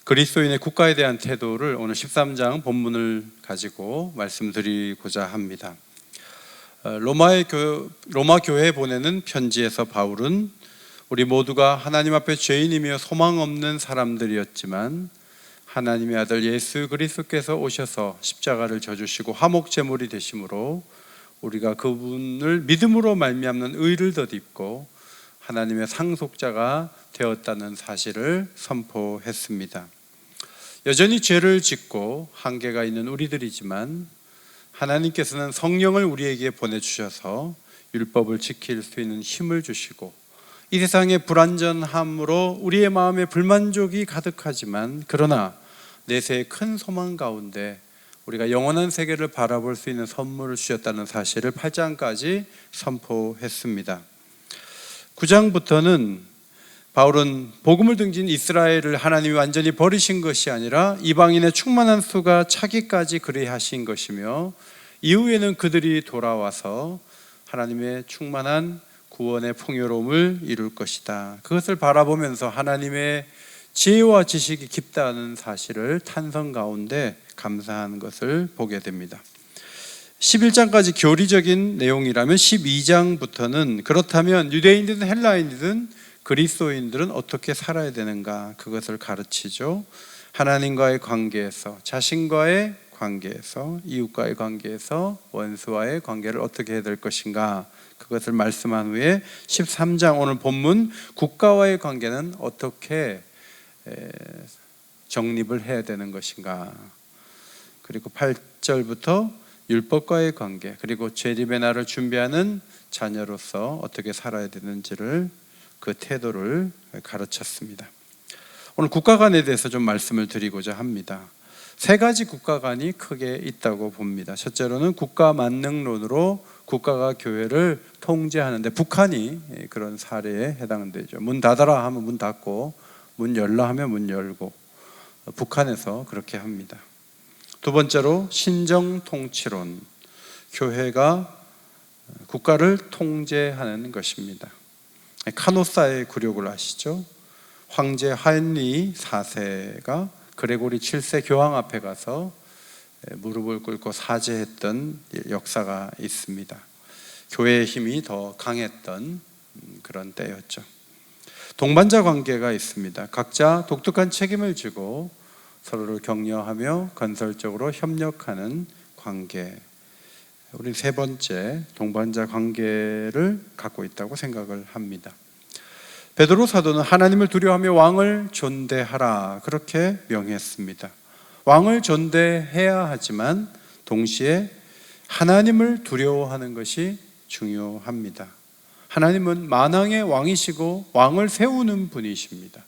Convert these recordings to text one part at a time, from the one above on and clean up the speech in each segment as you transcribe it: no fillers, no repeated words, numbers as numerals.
그리스도인의 국가에 대한 태도를 오늘 13장 본문을 가지고 말씀드리고자 합니다. 로마 교회에 보내는 편지에서 바울은 우리 모두가 하나님 앞에 죄인이며 소망 없는 사람들이었지만 하나님의 아들 예수 그리스도께서 오셔서 십자가를 져주시고 화목 제물이 되심으로 우리가 그분을 믿음으로 말미암는 의를 덧입고 하나님의 상속자가 되었다는 사실을 선포했습니다. 여전히 죄를 짓고 한계가 있는 우리들이지만 하나님께서는 성령을 우리에게 보내주셔서 율법을 지킬 수 있는 힘을 주시고 이 세상의 불완전함으로 우리의 마음에 불만족이 가득하지만 그러나 내세의 큰 소망 가운데 우리가 영원한 세계를 바라볼 수 있는 선물을 주셨다는 사실을 8장까지 선포했습니다. 9장부터는 바울은 복음을 등진 이스라엘을 하나님이 완전히 버리신 것이 아니라 이방인의 충만한 수가 차기까지 그리하신 것이며 이후에는 그들이 돌아와서 하나님의 충만한 구원의 풍요로움을 이룰 것이다. 그것을 바라보면서 하나님의 지혜와 지식이 깊다는 사실을 탄성 가운데 감사하는 것을 보게 됩니다. 11장까지 교리적인 내용이라면 12장부터는 그렇다면 유대인이든 헬라인이든 그리스도인들은 어떻게 살아야 되는가 그것을 가르치죠. 하나님과의 관계에서, 자신과의 관계에서, 이웃과의 관계에서, 원수와의 관계를 어떻게 해야 될 것인가 그것을 말씀한 후에 13장 오늘 본문 국가와의 관계는 어떻게 정립을 해야 되는 것인가, 그리고 8절부터 율법과의 관계, 그리고 재림의 날을 준비하는 자녀로서 어떻게 살아야 되는지를 그 태도를 가르쳤습니다. 오늘 국가관에 대해서 좀 말씀을 드리고자 합니다. 세 가지 국가관이 크게 있다고 봅니다. 첫째로는 국가 만능론으로 국가가 교회를 통제하는데 북한이 그런 사례에 해당되죠. 문 닫아라 하면 문 닫고 문 열라 하면 문 열고 북한에서 그렇게 합니다. 두 번째로 신정통치론, 교회가 국가를 통제하는 것입니다. 카노사의 굴욕을 아시죠? 황제 하인리 4세가 그레고리 7세 교황 앞에 가서 무릎을 꿇고 사죄했던 역사가 있습니다. 교회의 힘이 더 강했던 그런 때였죠. 동반자 관계가 있습니다. 각자 독특한 책임을 지고 서로를 격려하며 건설적으로 협력하는 관계. 우리 세 번째 동반자 관계를 갖고 있다고 생각을 합니다. 베드로 사도는 하나님을 두려워하며 왕을 존대하라 그렇게 명했습니다. 왕을 존대해야 하지만 동시에 하나님을 두려워하는 것이 중요합니다. 하나님은 만왕의 왕이시고 왕을 세우는 분이십니다.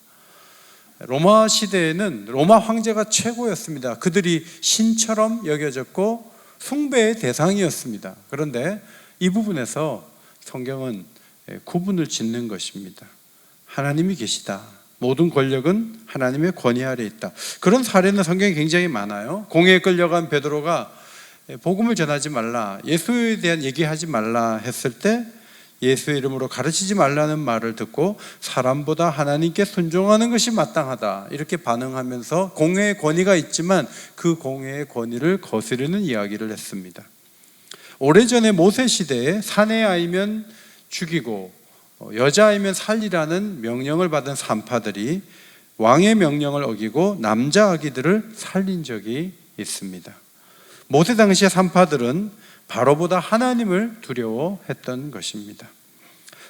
로마 시대에는 로마 황제가 최고였습니다. 그들이 신처럼 여겨졌고 숭배의 대상이었습니다. 그런데 이 부분에서 성경은 구분을 짓는 것입니다. 하나님이 계시다. 모든 권력은 하나님의 권위 아래 있다. 그런 사례는 성경에 굉장히 많아요. 공회에 끌려간 베드로가 복음을 전하지 말라, 예수에 대한 얘기하지 말라 했을 때 예수의 이름으로 가르치지 말라는 말을 듣고 사람보다 하나님께 순종하는 것이 마땅하다 이렇게 반응하면서 공회의 권위가 있지만 그 공회의 권위를 거스르는 이야기를 했습니다. 오래전에 모세 시대에 사내 아이면 죽이고 여자아이면 살리라는 명령을 받은 산파들이 왕의 명령을 어기고 남자 아기들을 살린 적이 있습니다. 모세 당시의 산파들은 바로보다 하나님을 두려워했던 것입니다.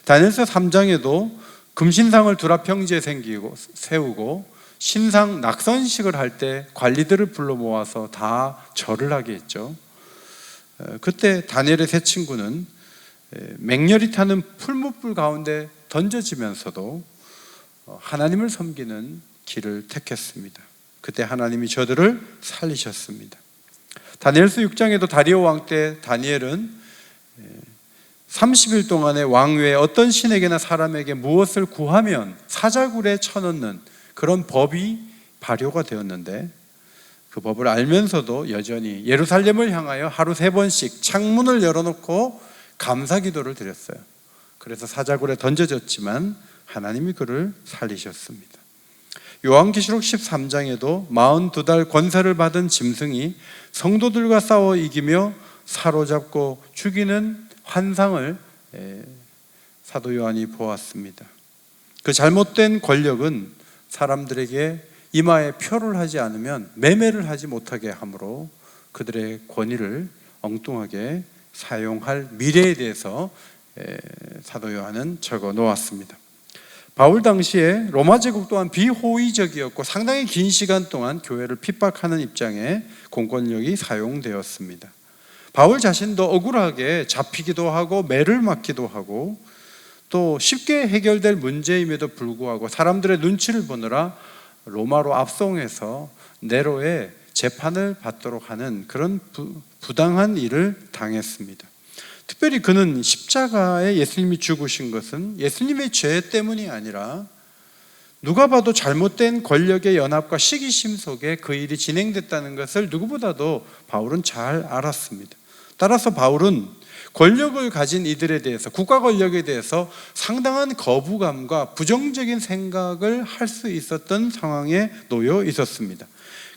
다니엘서 3장에도 금신상을 두라평지에 세우고 신상 낙선식을 할 때 관리들을 불러 모아서 다 절을 하게 했죠. 그때 다니엘의 세 친구는 맹렬히 타는 풀무불 가운데 던져지면서도 하나님을 섬기는 길을 택했습니다. 그때 하나님이 저들을 살리셨습니다. 다니엘서 6장에도 다리오 왕 때 다니엘은 30일 동안의 왕 외에 어떤 신에게나 사람에게 무엇을 구하면 사자굴에 쳐넣는 그런 법이 발효가 되었는데 그 법을 알면서도 여전히 예루살렘을 향하여 하루 3번씩 창문을 열어놓고 감사기도를 드렸어요. 그래서 사자굴에 던져졌지만 하나님이 그를 살리셨습니다. 요한계시록 13장에도 42달 권세를 받은 짐승이 성도들과 싸워 이기며 사로잡고 죽이는 환상을 사도 요한이 보았습니다. 그 잘못된 권력은 사람들에게 이마에 표를 하지 않으면 매매를 하지 못하게 하므로 그들의 권위를 엉뚱하게 사용할 미래에 대해서 사도 요한은 적어 놓았습니다. 바울 당시에 로마 제국 또한 비호의적이었고 상당히 긴 시간 동안 교회를 핍박하는 입장에 공권력이 사용되었습니다. 바울 자신도 억울하게 잡히기도 하고 매를 맞기도 하고 또 쉽게 해결될 문제임에도 불구하고 사람들의 눈치를 보느라 로마로 압송해서 네로의 재판을 받도록 하는 그런 부당한 일을 당했습니다. 특별히 그는 십자가에 예수님이 죽으신 것은 예수님의 죄 때문이 아니라 누가 봐도 잘못된 권력의 연합과 시기심 속에 그 일이 진행됐다는 것을 누구보다도 바울은 잘 알았습니다. 따라서 바울은 권력을 가진 이들에 대해서, 국가 권력에 대해서 상당한 거부감과 부정적인 생각을 할 수 있었던 상황에 놓여 있었습니다.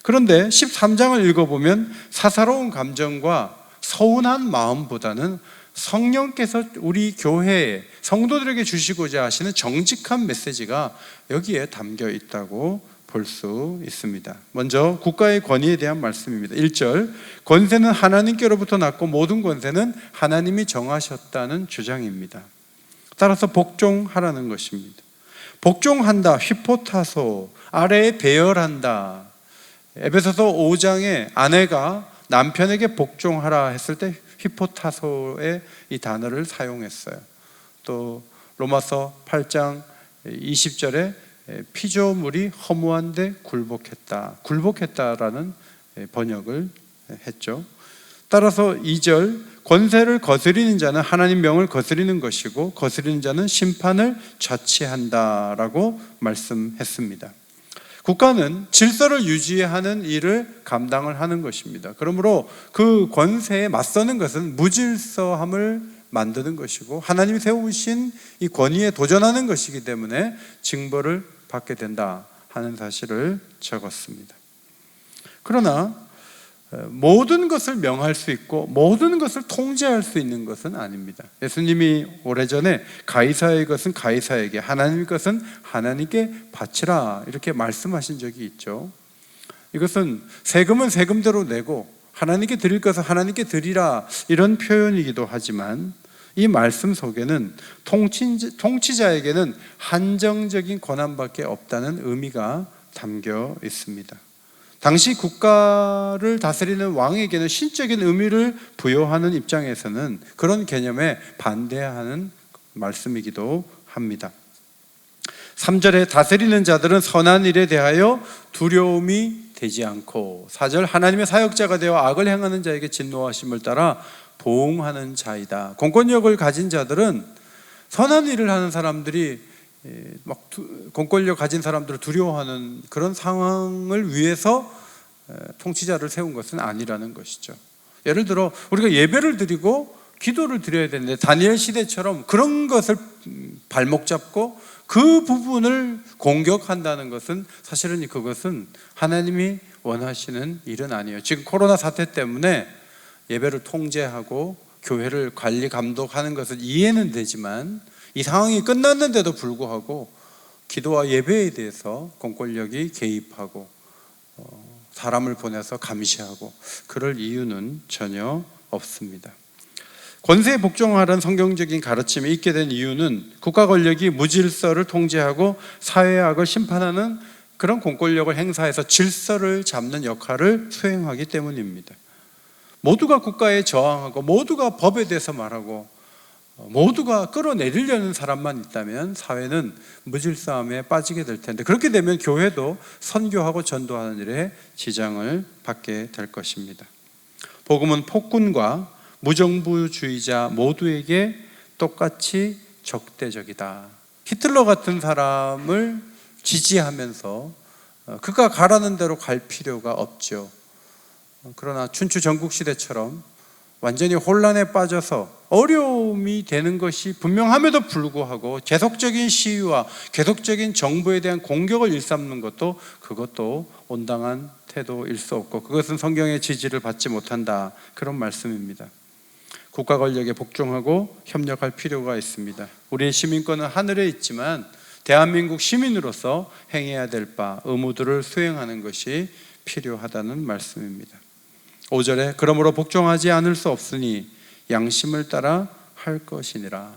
그런데 13장을 읽어보면 사사로운 감정과 서운한 마음보다는 성령께서 우리 교회에 성도들에게 주시고자 하시는 정직한 메시지가 여기에 담겨 있다고 볼 수 있습니다. 먼저 국가의 권위에 대한 말씀입니다. 1절, 권세는 하나님께로부터 났고 모든 권세는 하나님이 정하셨다는 주장입니다. 따라서 복종하라는 것입니다. 복종한다, 휘포타소, 아래에 배열한다. 에베소서 5장에 아내가 남편에게 복종하라 했을 때 휘포타소의 이 단어를 사용했어요. 또 로마서 8장 20절에 피조물이 허무한데 굴복했다라는 번역을 했죠. 따라서 2절, 권세를 거스리는 자는 하나님 명을 거스리는 것이고 거스리는 자는 심판을 자취한다라고 말씀했습니다. 국가는 질서를 유지하는 일을 감당을 하는 것입니다. 그러므로 그 권세에 맞서는 것은 무질서함을 만드는 것이고 하나님이 세우신 이 권위에 도전하는 것이기 때문에 징벌을 받게 된다 하는 사실을 적었습니다. 그러나 모든 것을 명할 수 있고 모든 것을 통제할 수 있는 것은 아닙니다. 예수님이 오래전에 가이사의 것은 가이사에게, 하나님의 것은 하나님께 바치라 이렇게 말씀하신 적이 있죠. 이것은 세금은 세금대로 내고 하나님께 드릴 것은 하나님께 드리라 이런 표현이기도 하지만 이 말씀 속에는 통치자에게는 한정적인 권한밖에 없다는 의미가 담겨 있습니다. 당시 국가를 다스리는 왕에게는 신적인 의미를 부여하는 입장에서는 그런 개념에 반대하는 말씀이기도 합니다. 3절에 다스리는 자들은 선한 일에 대하여 두려움이 되지 않고, 4절 하나님의 사역자가 되어 악을 행하는 자에게 진노하심을 따라 보응하는 자이다. 공권력을 가진 자들은 선한 일을 하는 사람들이 막 공권력 가진 사람들을 두려워하는 그런 상황을 위해서 통치자를 세운 것은 아니라는 것이죠. 예를 들어 우리가 예배를 드리고 기도를 드려야 되는데 다니엘 시대처럼 그런 것을 발목 잡고 그 부분을 공격한다는 것은 사실은 그것은 하나님이 원하시는 일은 아니에요. 지금 코로나 사태 때문에 예배를 통제하고 교회를 관리 감독하는 것은 이해는 되지만 이 상황이 끝났는데도 불구하고 기도와 예배에 대해서 공권력이 개입하고 사람을 보내서 감시하고 그럴 이유는 전혀 없습니다. 권세에 복종하라는 성경적인 가르침이 있게 된 이유는 국가 권력이 무질서를 통제하고 사회악을 심판하는 그런 공권력을 행사해서 질서를 잡는 역할을 수행하기 때문입니다. 모두가 국가에 저항하고 모두가 법에 대해서 말하고 모두가 끌어내리려는 사람만 있다면 사회는 무질서함에 빠지게 될 텐데, 그렇게 되면 교회도 선교하고 전도하는 일에 지장을 받게 될 것입니다. 복음은 폭군과 무정부주의자 모두에게 똑같이 적대적이다. 히틀러 같은 사람을 지지하면서 그가 가라는 대로 갈 필요가 없죠. 그러나 춘추 전국시대처럼 완전히 혼란에 빠져서 어려움이 되는 것이 분명함에도 불구하고 계속적인 시위와 계속적인 정부에 대한 공격을 일삼는 것도 그것도 온당한 태도일 수 없고 그것은 성경의 지지를 받지 못한다, 그런 말씀입니다. 국가 권력에 복종하고 협력할 필요가 있습니다. 우리의 시민권은 하늘에 있지만 대한민국 시민으로서 행해야 될 바, 의무들을 수행하는 것이 필요하다는 말씀입니다. 5절에 그러므로 복종하지 않을 수 없으니 양심을 따라 할 것이니라.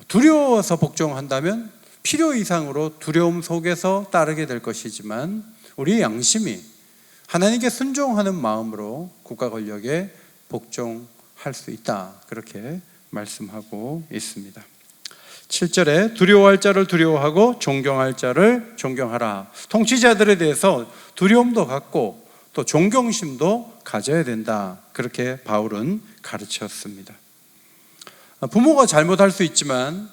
두려워서 복종한다면 필요 이상으로 두려움 속에서 따르게 될 것이지만 우리의 양심이 하나님께 순종하는 마음으로 국가 권력에 복종할 수 있다, 그렇게 말씀하고 있습니다. 7절에 두려워할 자를 두려워하고 존경할 자를 존경하라. 통치자들에 대해서 두려움도 갖고 또 존경심도 가져야 된다, 그렇게 바울은 가르쳤습니다. 부모가 잘못할 수 있지만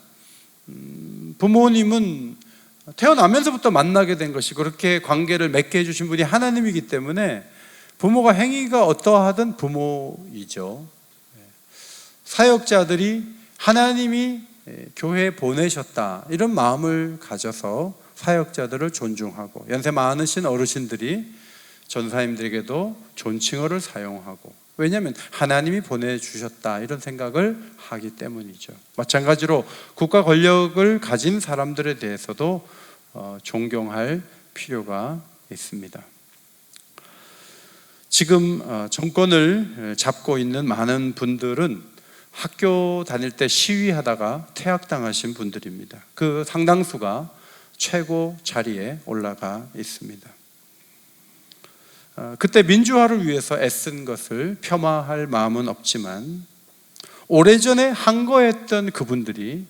부모님은 태어나면서부터 만나게 된 것이 그렇게 관계를 맺게 해주신 분이 하나님이기 때문에 부모가 행위가 어떠하든 부모이죠. 사역자들이 하나님이 교회에 보내셨다, 이런 마음을 가져서 사역자들을 존중하고, 연세 많으신 어르신들이 전사님들에게도 존칭어를 사용하고, 왜냐하면 하나님이 보내주셨다, 이런 생각을 하기 때문이죠. 마찬가지로 국가 권력을 가진 사람들에 대해서도 존경할 필요가 있습니다. 지금 정권을 잡고 있는 많은 분들은 학교 다닐 때 시위하다가 퇴학당하신 분들입니다. 그 상당수가 최고 자리에 올라가 있습니다. 그때 민주화를 위해서 애쓴 것을 폄하할 마음은 없지만 오래전에 항거했던 그분들이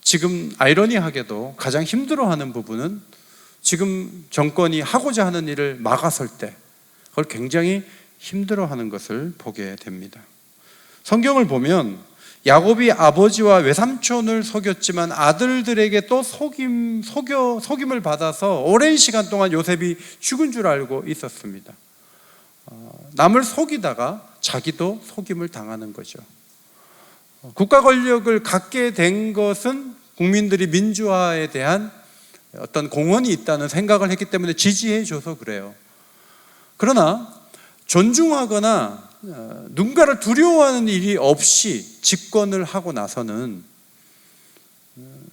지금 아이러니하게도 가장 힘들어하는 부분은 지금 정권이 하고자 하는 일을 막아설 때 그걸 굉장히 힘들어하는 것을 보게 됩니다. 성경을 보면 야곱이 아버지와 외삼촌을 속였지만 아들들에게 또 속임을 받아서 오랜 시간 동안 요셉이 죽은 줄 알고 있었습니다. 남을 속이다가 자기도 속임을 당하는 거죠. 국가 권력을 갖게 된 것은 국민들이 민주화에 대한 어떤 공헌이 있다는 생각을 했기 때문에 지지해 줘서 그래요. 그러나 존중하거나 누군가를 두려워하는 일이 없이 집권을 하고 나서는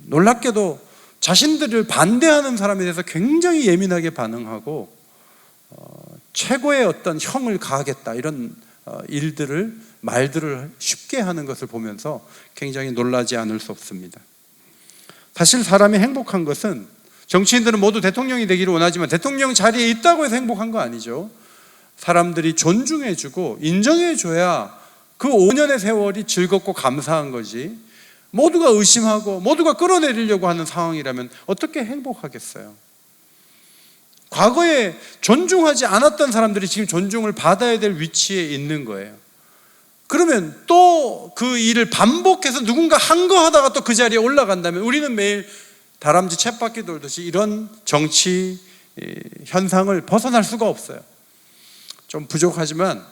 놀랍게도 자신들을 반대하는 사람에 대해서 굉장히 예민하게 반응하고 최고의 어떤 형을 가하겠다, 이런 말들을 쉽게 하는 것을 보면서 굉장히 놀라지 않을 수 없습니다. 사실 사람이 행복한 것은, 정치인들은 모두 대통령이 되기를 원하지만 대통령 자리에 있다고 해서 행복한 거 아니죠. 사람들이 존중해주고 인정해줘야 그 5년의 세월이 즐겁고 감사한 거지, 모두가 의심하고 모두가 끌어내리려고 하는 상황이라면 어떻게 행복하겠어요? 과거에 존중하지 않았던 사람들이 지금 존중을 받아야 될 위치에 있는 거예요. 그러면 또 그 일을 반복해서 누군가 한 거 하다가 또 그 자리에 올라간다면 우리는 매일 다람쥐 쳇바퀴 돌듯이 이런 정치 현상을 벗어날 수가 없어요. 좀 부족하지만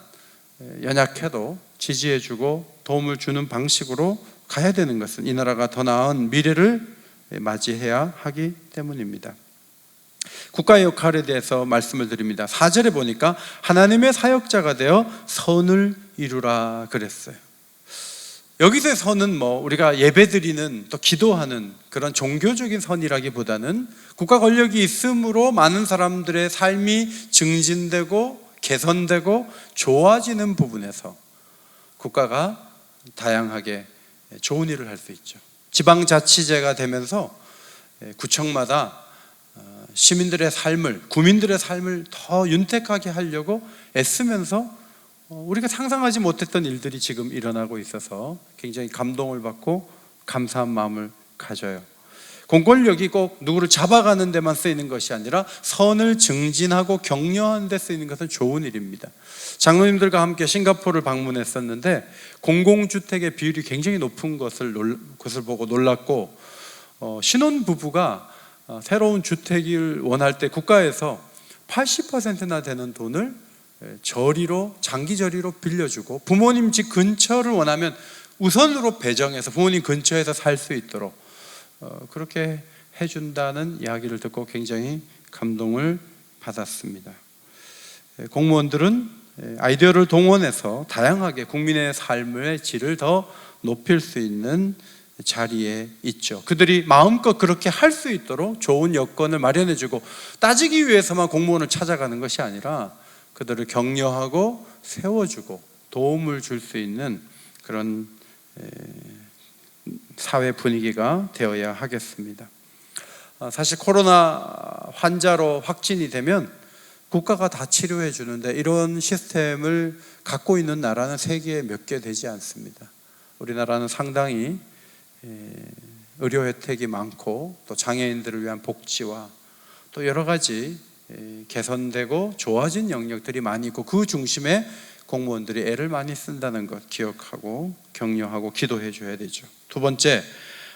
연약해도 지지해주고 도움을 주는 방식으로 가야 되는 것은 이 나라가 더 나은 미래를 맞이해야 하기 때문입니다. 국가의 역할에 대해서 말씀을 드립니다. 4절에 보니까 하나님의 사역자가 되어 선을 이루라 그랬어요. 여기서의 선은 우리가 예배드리는 또 기도하는 그런 종교적인 선이라기보다는 국가 권력이 있음으로 많은 사람들의 삶이 증진되고 개선되고 좋아지는 부분에서 국가가 다양하게 좋은 일을 할 수 있죠. 지방자치제가 되면서 구청마다 시민들의 삶을, 구민들의 삶을 더 윤택하게 하려고 애쓰면서 우리가 상상하지 못했던 일들이 지금 일어나고 있어서 굉장히 감동을 받고 감사한 마음을 가져요. 공권력이 꼭 누구를 잡아가는 데만 쓰이는 것이 아니라 선을 증진하고 격려하는 데 쓰이는 것은 좋은 일입니다. 장로님들과 함께 싱가포르를 방문했었는데 공공주택의 비율이 굉장히 높은 것을 보고 놀랐고, 신혼부부가 새로운 주택을 원할 때 국가에서 80%나 되는 돈을 저리로, 장기 저리로 빌려주고 부모님 집 근처를 원하면 우선으로 배정해서 부모님 근처에서 살 수 있도록 그렇게 해준다는 이야기를 듣고 굉장히 감동을 받았습니다. 공무원들은 아이디어를 동원해서 다양하게 국민의 삶의 질을 더 높일 수 있는 자리에 있죠. 그들이 마음껏 그렇게 할 수 있도록 좋은 여건을 마련해주고 따지기 위해서만 공무원을 찾아가는 것이 아니라 그들을 격려하고 세워주고 도움을 줄 수 있는 그런 사회 분위기가 되어야 하겠습니다. 사실 코로나 환자로 확진이 되면 국가가 다 치료해 주는데 이런 시스템을 갖고 있는 나라는 세계에 몇 개 되지 않습니다. 우리나라는 상당히 의료 혜택이 많고 또 장애인들을 위한 복지와 또 여러 가지 개선되고 좋아진 영역들이 많이 있고 그 중심에 공무원들이 애를 많이 쓴다는 것 기억하고 격려하고 기도해 줘야 되죠. 두 번째,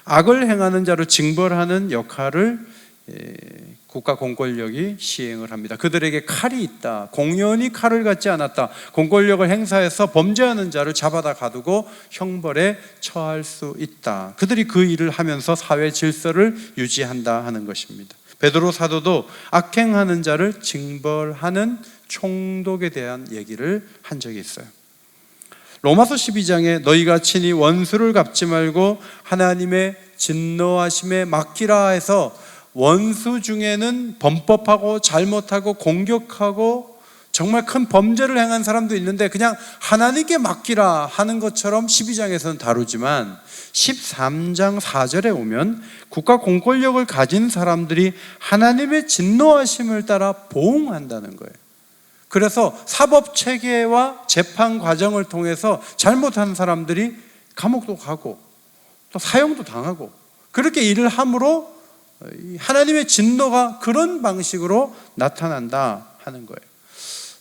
악을 행하는 자를 징벌하는 역할을 국가 공권력이 시행을 합니다. 그들에게 칼이 있다, 공연히 칼을 갖지 않았다, 공권력을 행사해서 범죄하는 자를 잡아다 가두고 형벌에 처할 수 있다. 그들이 그 일을 하면서 사회 질서를 유지한다 하는 것입니다. 베드로 사도도 악행하는 자를 징벌하는 총독에 대한 얘기를 한 적이 있어요. 로마서 12장에 너희가 친히 원수를 갚지 말고 하나님의 진노하심에 맡기라 해서 원수 중에는 범법하고 잘못하고 공격하고 정말 큰 범죄를 행한 사람도 있는데 그냥 하나님께 맡기라 하는 것처럼 12장에서는 다루지만 13장 4절에 오면 국가 공권력을 가진 사람들이 하나님의 진노하심을 따라 보응한다는 거예요. 그래서 사법 체계와 재판 과정을 통해서 잘못한 사람들이 감옥도 가고 또 사형도 당하고 그렇게 일을 함으로 하나님의 진노가 그런 방식으로 나타난다 하는 거예요.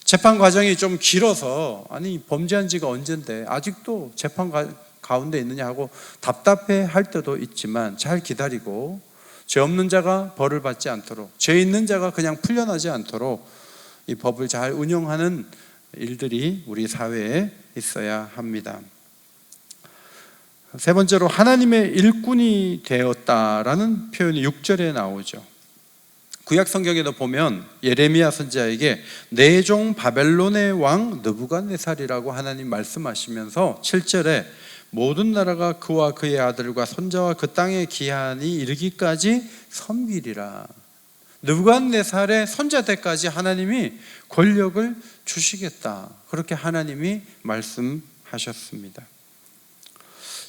재판 과정이 좀 길어서 아니 범죄한 지가 언젠데 아직도 재판 가운데 있느냐 하고 답답해 할 때도 있지만 잘 기다리고 죄 없는 자가 벌을 받지 않도록 죄 있는 자가 그냥 풀려나지 않도록 이 법을 잘 운영하는 일들이 우리 사회에 있어야 합니다. 세 번째로 하나님의 일꾼이 되었다라는 표현이 6절에 나오죠. 구약 성경에도 보면 예레미야 선지자에게 내 종 바벨론의 왕 느부갓네살이라고 하나님 말씀하시면서 7절에 모든 나라가 그와 그의 아들과 손자와 그 땅의 기한이 이르기까지 섬기리라. 느부갓네살의 손자 때까지 하나님이 권력을 주시겠다. 그렇게 하나님이 말씀하셨습니다.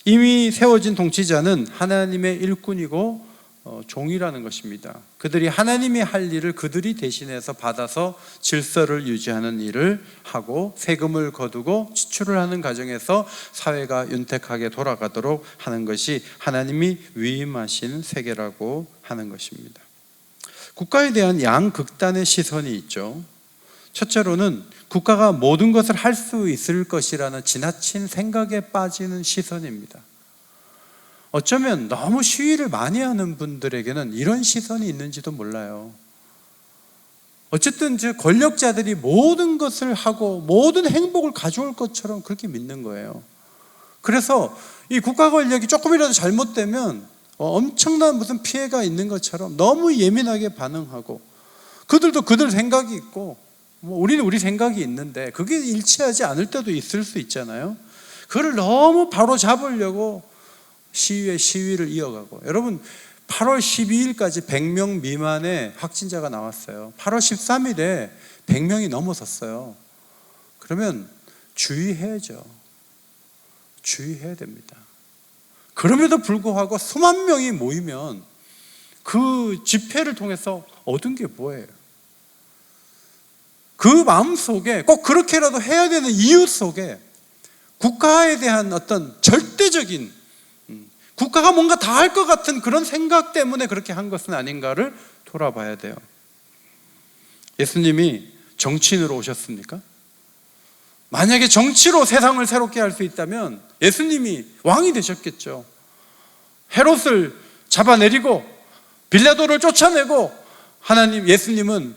이미 세워진 통치자는 하나님의 일꾼이고 종이라는 것입니다. 그들이 하나님이 할 일을 그들이 대신해서 받아서 질서를 유지하는 일을 하고 세금을 거두고 지출을 하는 과정에서 사회가 윤택하게 돌아가도록 하는 것이 하나님이 위임하신 세계라고 하는 것입니다. 국가에 대한 양극단의 시선이 있죠. 첫째로는 국가가 모든 것을 할 수 있을 것이라는 지나친 생각에 빠지는 시선입니다. 어쩌면 너무 시위를 많이 하는 분들에게는 이런 시선이 있는지도 몰라요. 어쨌든 권력자들이 모든 것을 하고 모든 행복을 가져올 것처럼 그렇게 믿는 거예요. 그래서 이 국가 권력이 조금이라도 잘못되면 엄청난 무슨 피해가 있는 것처럼 너무 예민하게 반응하고 그들도 그들 생각이 있고 우리는 우리 생각이 있는데 그게 일치하지 않을 때도 있을 수 있잖아요. 그걸 너무 바로 잡으려고 시위를 이어가고 여러분 8월 12일까지 100명 미만의 확진자가 나왔어요. 8월 13일에 100명이 넘어섰어요. 그러면 주의해야죠. 주의해야 됩니다. 그럼에도 불구하고 수만 명이 모이면 그 집회를 통해서 얻은 게 뭐예요? 그 마음 속에 꼭 그렇게라도 해야 되는 이유 속에 국가에 대한 어떤 절대적인 국가가 뭔가 다 할 것 같은 그런 생각 때문에 그렇게 한 것은 아닌가를 돌아봐야 돼요. 예수님이 정치인으로 오셨습니까? 만약에 정치로 세상을 새롭게 할 수 있다면 예수님이 왕이 되셨겠죠. 헤롯을 잡아내리고 빌라도를 쫓아내고 예수님은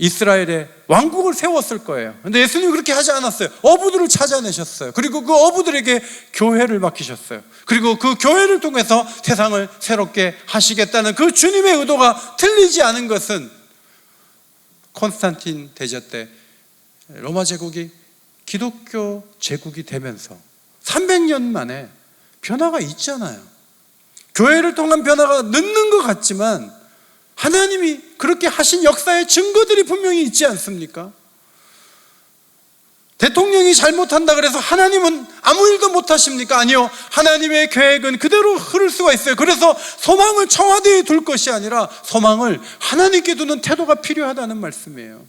이스라엘에 왕국을 세웠을 거예요. 근데 예수님이 그렇게 하지 않았어요. 어부들을 찾아내셨어요. 그리고 그 어부들에게 교회를 맡기셨어요. 그리고 그 교회를 통해서 세상을 새롭게 하시겠다는 그 주님의 의도가 틀리지 않은 것은 콘스탄틴 대제 때 로마 제국이 기독교 제국이 되면서 300년 만에 변화가 있잖아요. 교회를 통한 변화가 늦는 것 같지만 하나님이 그렇게 하신 역사의 증거들이 분명히 있지 않습니까? 대통령이 잘못한다 그래서 하나님은 아무 일도 못하십니까? 아니요, 하나님의 계획은 그대로 흐를 수가 있어요. 그래서 소망을 청와대에 둘 것이 아니라 소망을 하나님께 두는 태도가 필요하다는 말씀이에요.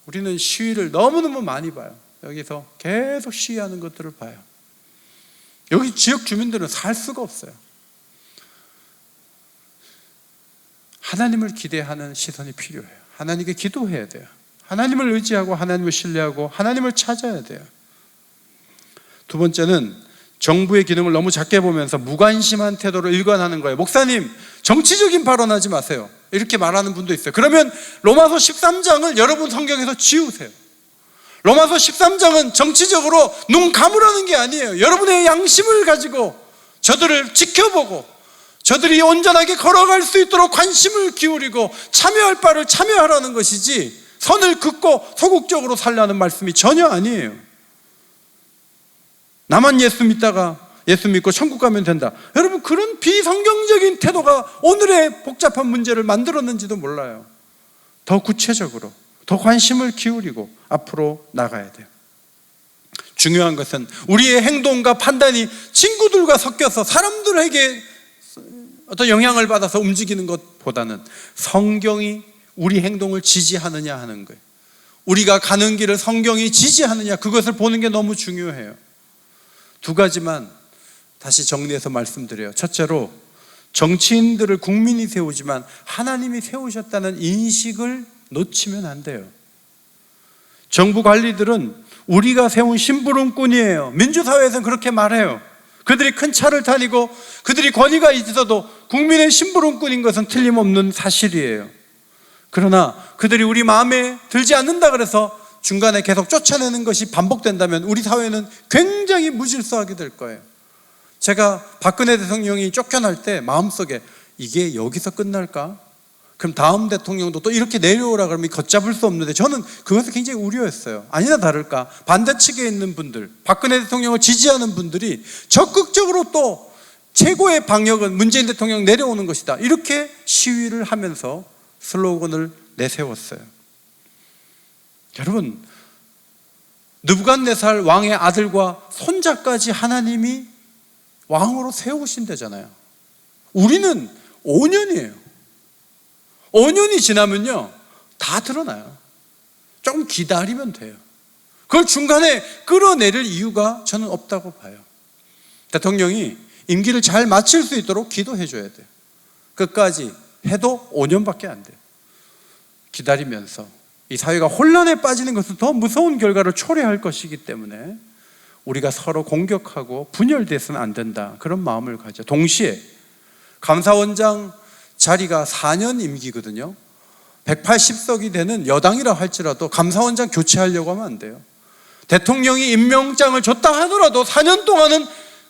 우리는 시위를 너무너무 많이 봐요. 여기서 계속 시위하는 것들을 봐요. 여기 지역 주민들은 살 수가 없어요. 하나님을 기대하는 시선이 필요해요. 하나님께 기도해야 돼요. 하나님을 의지하고 하나님을 신뢰하고 하나님을 찾아야 돼요. 두 번째는 정부의 기능을 너무 작게 보면서 무관심한 태도로 일관하는 거예요. 목사님, 정치적인 발언하지 마세요. 이렇게 말하는 분도 있어요. 그러면 로마서 13장을 여러분 성경에서 지우세요. 로마서 13장은 정치적으로 눈 감으라는 게 아니에요. 여러분의 양심을 가지고 저들을 지켜보고 저들이 온전하게 걸어갈 수 있도록 관심을 기울이고 참여할 바를 참여하라는 것이지 선을 긋고 소극적으로 살라는 말씀이 전혀 아니에요. 나만 예수 믿다가 예수 믿고 천국 가면 된다. 여러분, 그런 비성경적인 태도가 오늘의 복잡한 문제를 만들었는지도 몰라요. 더 구체적으로 더 관심을 기울이고 앞으로 나가야 돼요. 중요한 것은 우리의 행동과 판단이 친구들과 섞여서 사람들에게 어떤 영향을 받아서 움직이는 것보다는 성경이 우리 행동을 지지하느냐 하는 거예요. 우리가 가는 길을 성경이 지지하느냐, 그것을 보는 게 너무 중요해요. 두 가지만 다시 정리해서 말씀드려요. 첫째로, 정치인들을 국민이 세우지만 하나님이 세우셨다는 인식을 놓치면 안 돼요. 정부 관리들은 우리가 세운 심부름꾼이에요. 민주사회에서는 그렇게 말해요. 그들이 큰 차를 다니고 그들이 권위가 있어도 국민의 심부름꾼인 것은 틀림없는 사실이에요. 그러나 그들이 우리 마음에 들지 않는다 그래서 중간에 계속 쫓아내는 것이 반복된다면 우리 사회는 굉장히 무질서하게 될 거예요. 제가 박근혜 대통령이 쫓겨날 때 마음속에 이게 여기서 끝날까? 그럼 다음 대통령도 또 이렇게 내려오라 그러면 걷잡을 수 없는데, 저는 그것을 굉장히 우려했어요. 아니나 다를까 반대측에 있는 분들, 박근혜 대통령을 지지하는 분들이 적극적으로 또 최고의 방역은 문재인 대통령 내려오는 것이다, 이렇게 시위를 하면서 슬로건을 내세웠어요. 여러분, 느부갓네살 왕의 아들과 손자까지 하나님이 왕으로 세우신다잖아요. 우리는 5년이에요. 5년이 지나면요 다 드러나요. 조금 기다리면 돼요. 그걸 중간에 끌어내릴 이유가 저는 없다고 봐요. 대통령이 임기를 잘 마칠 수 있도록 기도해 줘야 돼요. 끝까지 해도 5년밖에 안 돼요. 기다리면서 이 사회가 혼란에 빠지는 것은 더 무서운 결과를 초래할 것이기 때문에 우리가 서로 공격하고 분열돼서는 안 된다, 그런 마음을 가져. 동시에 감사원장 자리가 4년 임기거든요. 180석이 되는 여당이라 할지라도 감사원장 교체하려고 하면 안 돼요. 대통령이 임명장을 줬다 하더라도 4년 동안은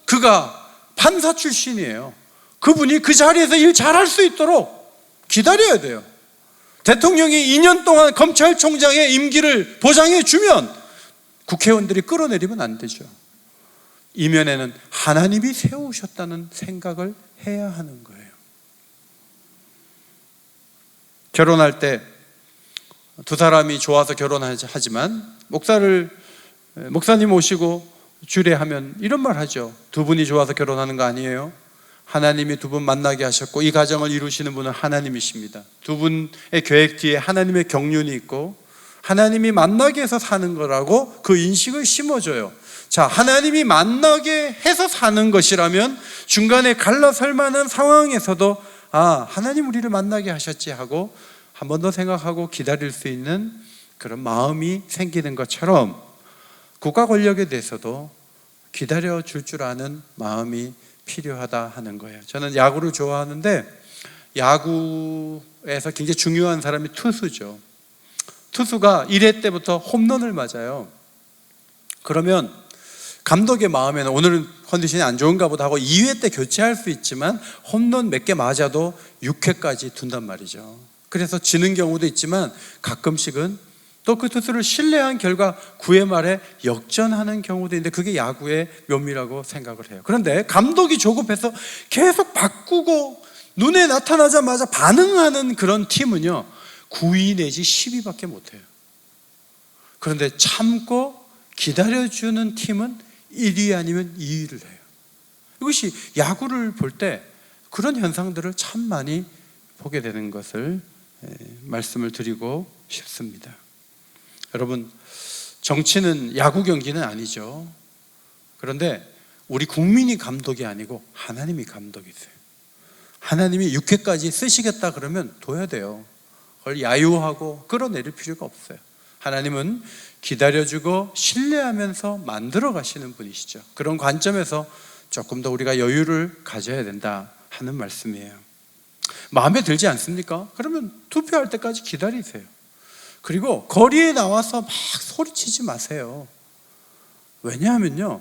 그가 판사 출신이에요. 그분이 그 자리에서 일 잘할 수 있도록 기다려야 돼요. 대통령이 2년 동안 검찰총장의 임기를 보장해 주면 국회의원들이 끌어내리면 안 되죠. 이면에는 하나님이 세우셨다는 생각을 해야 하는 거예요. 결혼할 때 두 사람이 좋아서 결혼하지만 목사님 오시고 주례하면 이런 말 하죠. 두 분이 좋아서 결혼하는 거 아니에요. 하나님이 두 분 만나게 하셨고 이 가정을 이루시는 분은 하나님이십니다. 두 분의 계획 뒤에 하나님의 경륜이 있고 하나님이 만나게 해서 사는 거라고 그 인식을 심어줘요. 자, 하나님이 만나게 해서 사는 것이라면 중간에 갈라설 만한 상황에서도 하나님 우리를 만나게 하셨지 하고 한 번 더 생각하고 기다릴 수 있는 그런 마음이 생기는 것처럼 국가 권력에 대해서도 기다려 줄 줄 아는 마음이 필요하다 하는 거예요. 저는 야구를 좋아하는데 야구에서 굉장히 중요한 사람이 투수죠. 투수가 1회 때부터 홈런을 맞아요. 그러면 감독의 마음에는 오늘은 컨디션이 안 좋은가 보다 하고 2회 때 교체할 수 있지만 홈런 몇 개 맞아도 6회까지 둔단 말이죠. 그래서 지는 경우도 있지만 가끔씩은 또 그 투수를 신뢰한 결과 9회 말에 역전하는 경우도 있는데 그게 야구의 묘미라고 생각을 해요. 그런데 감독이 조급해서 계속 바꾸고 눈에 나타나자마자 반응하는 그런 팀은요 9위 내지 10위밖에 못해요. 그런데 참고 기다려주는 팀은 1위 아니면 2위를 해요. 이것이 야구를 볼 때 그런 현상들을 참 많이 보게 되는 것을 말씀을 드리고 싶습니다. 여러분, 정치는 야구 경기는 아니죠. 그런데 우리 국민이 감독이 아니고 하나님이 감독이세요. 하나님이 6회까지 쓰시겠다 그러면 둬야 돼요. 그걸 야유하고 끌어내릴 필요가 없어요. 하나님은 기다려주고 신뢰하면서 만들어 가시는 분이시죠. 그런 관점에서 조금 더 우리가 여유를 가져야 된다 하는 말씀이에요. 마음에 들지 않습니까? 그러면 투표할 때까지 기다리세요. 그리고 거리에 나와서 막 소리치지 마세요. 왜냐하면요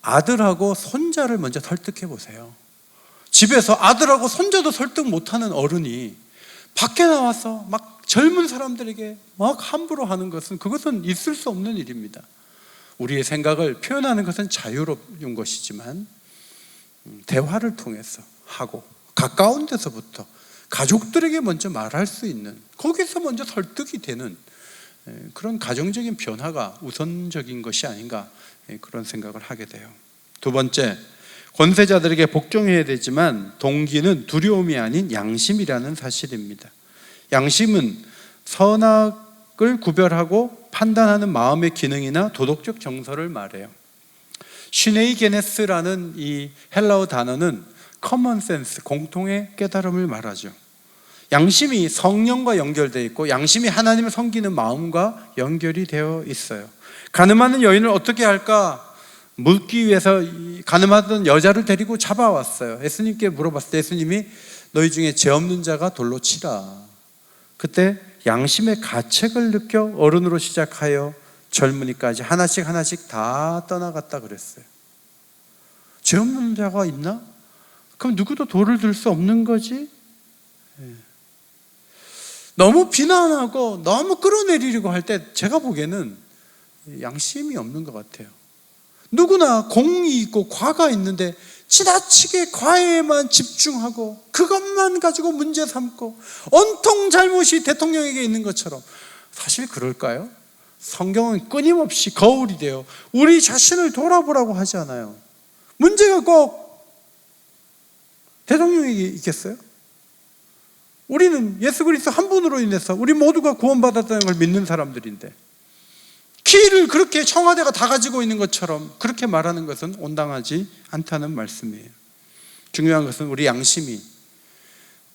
아들하고 손자를 먼저 설득해 보세요. 집에서 아들하고 손자도 설득 못하는 어른이 밖에 나와서 막 젊은 사람들에게 막 함부로 하는 것은 그것은 있을 수 없는 일입니다. 우리의 생각을 표현하는 것은 자유로운 것이지만 대화를 통해서 하고 가까운 데서부터 가족들에게 먼저 말할 수 있는, 거기서 먼저 설득이 되는 그런 가정적인 변화가 우선적인 것이 아닌가, 그런 생각을 하게 돼요. 두 번째, 권세자들에게 복종해야 되지만 동기는 두려움이 아닌 양심이라는 사실입니다. 양심은 선악을 구별하고 판단하는 마음의 기능이나 도덕적 정서를 말해요. 시네이게네스라는 이 헬라어 단어는 커먼 센스, 공통의 깨달음을 말하죠. 양심이 성령과 연결되어 있고 양심이 하나님을 섬기는 마음과 연결이 되어 있어요. 가늠하는 여인을 어떻게 할까 묻기 위해서 가늠하던 여자를 데리고 잡아왔어요. 예수님께 물어봤을 때 예수님이 너희 중에 죄 없는 자가 돌로 치라. 그때 양심의 가책을 느껴 어른으로 시작하여 젊은이까지 하나씩 다 떠나갔다 그랬어요. 죄 없는 자가 있나? 그럼 누구도 돌을 들 수 없는 거지? 너무 비난하고 너무 끌어내리려고 할 때 제가 보기에는 양심이 없는 것 같아요. 누구나 공이 있고 과가 있는데 지나치게 과에만 집중하고 그것만 가지고 문제 삼고 온통 잘못이 대통령에게 있는 것처럼, 사실 그럴까요? 성경은 끊임없이 거울이 되어 우리 자신을 돌아보라고 하지 않아요. 문제가 꼭 대통령에게 있겠어요? 우리는 예수 그리스도 한 분으로 인해서 우리 모두가 구원받았다는 걸 믿는 사람들인데 키를 그렇게 청와대가 다 가지고 있는 것처럼 그렇게 말하는 것은 온당하지 않다는 말씀이에요. 중요한 것은 우리 양심이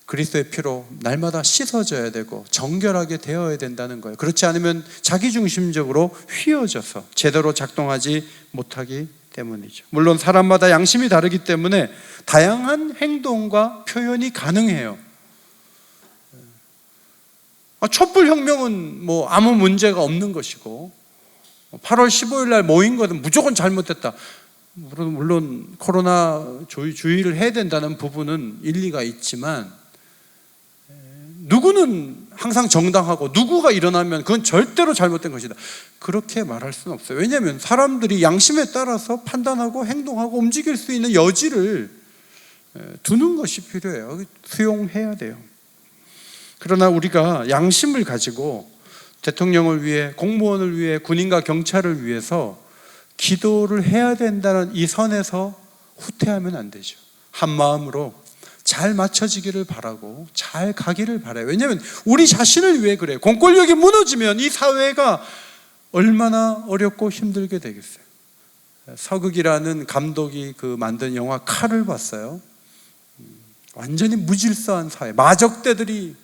그리스도의 피로 날마다 씻어져야 되고 정결하게 되어야 된다는 거예요. 그렇지 않으면 자기중심적으로 휘어져서 제대로 작동하지 못하기 때문이죠. 물론 사람마다 양심이 다르기 때문에 다양한 행동과 표현이 가능해요. 촛불혁명은 뭐 아무 문제가 없는 것이고 8월 15일 날 모인 것은 무조건 잘못됐다. 물론 코로나 주의를 해야 된다는 부분은 일리가 있지만 누구는 항상 정당하고 누구가 일어나면 그건 절대로 잘못된 것이다, 그렇게 말할 수는 없어요. 왜냐하면 사람들이 양심에 따라서 판단하고 행동하고 움직일 수 있는 여지를 두는 것이 필요해요. 수용해야 돼요. 그러나 우리가 양심을 가지고 대통령을 위해, 공무원을 위해, 군인과 경찰을 위해서 기도를 해야 된다는 이 선에서 후퇴하면 안 되죠. 한 마음으로 잘 맞춰지기를 바라고 잘 가기를 바라요. 왜냐하면 우리 자신을 위해 그래요. 공권력이 무너지면 이 사회가 얼마나 어렵고 힘들게 되겠어요. 서극이라는 감독이 만든 영화 칼을 봤어요. 완전히 무질서한 사회, 마적대들이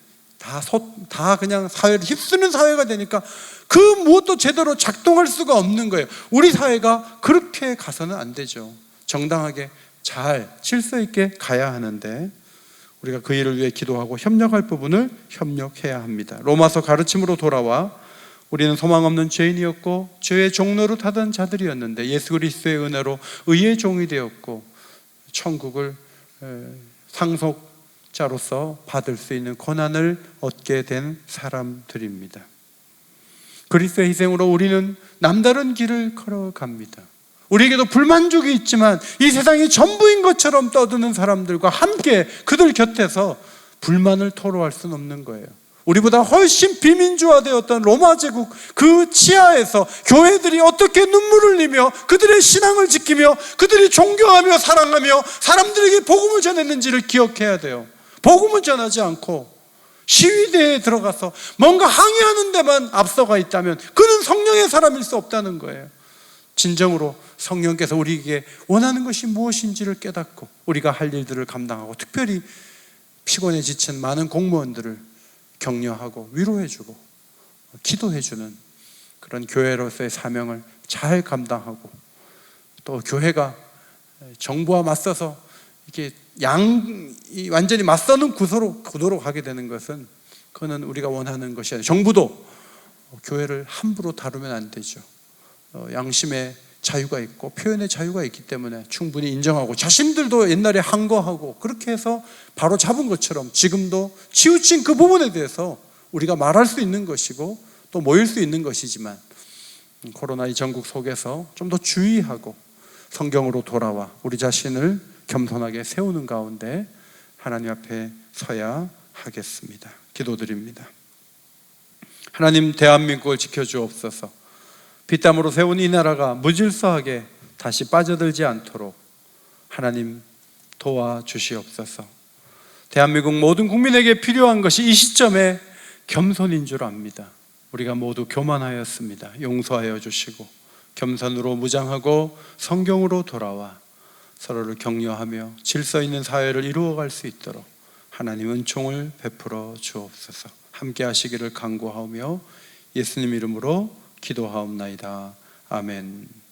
다 그냥 사회를 휩쓰는 사회가 되니까 그 무엇도 제대로 작동할 수가 없는 거예요. 우리 사회가 그렇게 가서는 안 되죠. 정당하게 잘 질서 있게 가야 하는데 우리가 그 일을 위해 기도하고 협력할 부분을 협력해야 합니다. 로마서 가르침으로 돌아와 우리는 소망 없는 죄인이었고 죄의 종로로 타던 자들이었는데 예수 그리스도의 은혜로 의의 종이 되었고 천국을 상속자로서 받을 수 있는 권한을 얻게 된 사람들입니다. 그리스도의 희생으로 우리는 남다른 길을 걸어갑니다. 우리에게도 불만족이 있지만 이 세상이 전부인 것처럼 떠드는 사람들과 함께 그들 곁에서 불만을 토로할 수는 없는 거예요. 우리보다 훨씬 비민주화되었던 로마 제국 그 치하에서 교회들이 어떻게 눈물을 흘리며 그들의 신앙을 지키며 그들이 존경하며 사랑하며 사람들에게 복음을 전했는지를 기억해야 돼요. 복음을 전하지 않고 시위대에 들어가서 뭔가 항의하는 데만 앞서가 있다면 그는 성령의 사람일 수 없다는 거예요. 진정으로 성령께서 우리에게 원하는 것이 무엇인지를 깨닫고 우리가 할 일들을 감당하고 특별히 피곤해 지친 많은 공무원들을 격려하고 위로해주고 기도해주는 그런 교회로서의 사명을 잘 감당하고 또 교회가 정부와 맞서서 이렇게 완전히 맞서는 구도로 가게 되는 것은 그거는 우리가 원하는 것이 아니에요. 정부도 교회를 함부로 다루면 안 되죠. 양심의 자유가 있고 표현의 자유가 있기 때문에 충분히 인정하고 자신들도 옛날에 한 거 하고 그렇게 해서 바로 잡은 것처럼 지금도 치우친 그 부분에 대해서 우리가 말할 수 있는 것이고 또 모일 수 있는 것이지만 코로나 이 전국 속에서 좀 더 주의하고 성경으로 돌아와 우리 자신을 겸손하게 세우는 가운데 하나님 앞에 서야 하겠습니다. 기도드립니다. 하나님, 대한민국을 지켜주옵소서. 피땀으로 세운 이 나라가 무질서하게 다시 빠져들지 않도록 하나님 도와주시옵소서. 대한민국 모든 국민에게 필요한 것이 이 시점에 겸손인 줄 압니다. 우리가 모두 교만하였습니다. 용서하여 주시고 겸손으로 무장하고 성경으로 돌아와 서로를 격려하며 질서 있는 사회를 이루어갈 수 있도록 하나님 은총을 베풀어 주옵소서. 함께 하시기를 간구하며 예수님 이름으로 기도하옵나이다. 아멘.